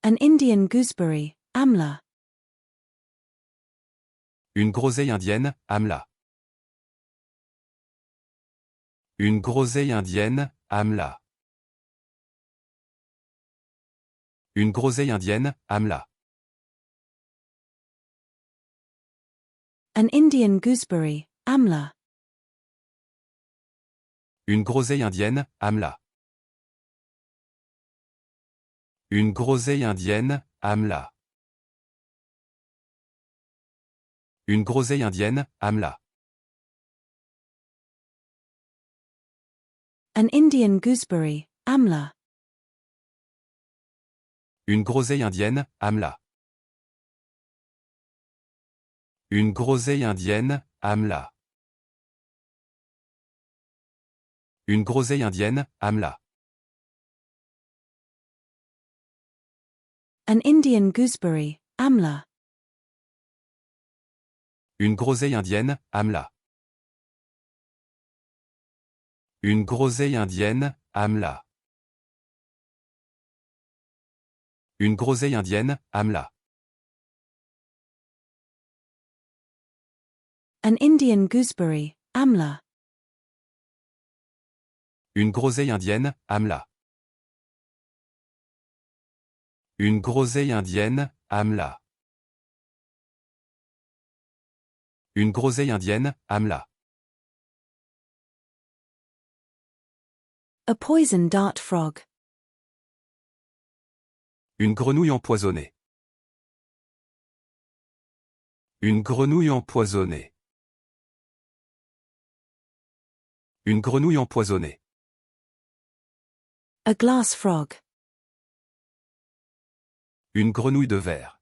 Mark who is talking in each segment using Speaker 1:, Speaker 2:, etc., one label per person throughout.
Speaker 1: An Indian gooseberry, Amla.
Speaker 2: Une groseille indienne, Amla. Une groseille indienne, Amla. Une groseille indienne, Amla.
Speaker 1: An Indian gooseberry, Amla.
Speaker 2: Une groseille indienne, Amla. Une groseille indienne, Amla. Une groseille indienne, Amla.
Speaker 1: An Indian gooseberry, Amla.
Speaker 2: Une groseille indienne, Amla. Une groseille indienne, Amla. Une groseille indienne, Amla.
Speaker 1: An Indian gooseberry, Amla.
Speaker 2: Une groseille indienne, Amla. Une groseille indienne, Amla. Une groseille indienne, Amla.
Speaker 1: An Indian gooseberry, Amla.
Speaker 2: Une groseille indienne, Amla. Une groseille indienne, Amla. Une groseille indienne, Amla.
Speaker 1: A poison dart frog.
Speaker 2: Une grenouille empoisonnée. Une grenouille empoisonnée. Une grenouille empoisonnée.
Speaker 1: A glass frog.
Speaker 2: Une grenouille de verre.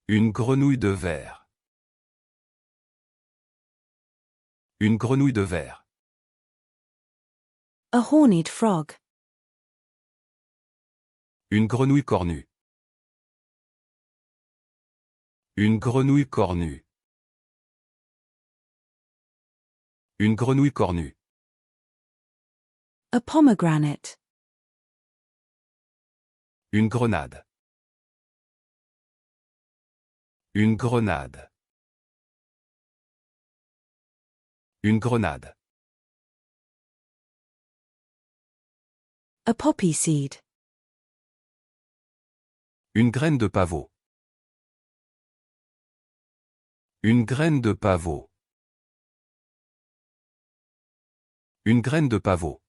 Speaker 2: Une grenouille de verre. Une grenouille de verre.
Speaker 1: A horned frog.
Speaker 2: Une grenouille cornue. Une grenouille cornue. Une grenouille cornue.
Speaker 1: A pomegranate.
Speaker 2: Une grenade. Une grenade. Une grenade.
Speaker 1: A poppy seed.
Speaker 2: Une graine de pavot. Une graine de pavot. Une graine de pavot.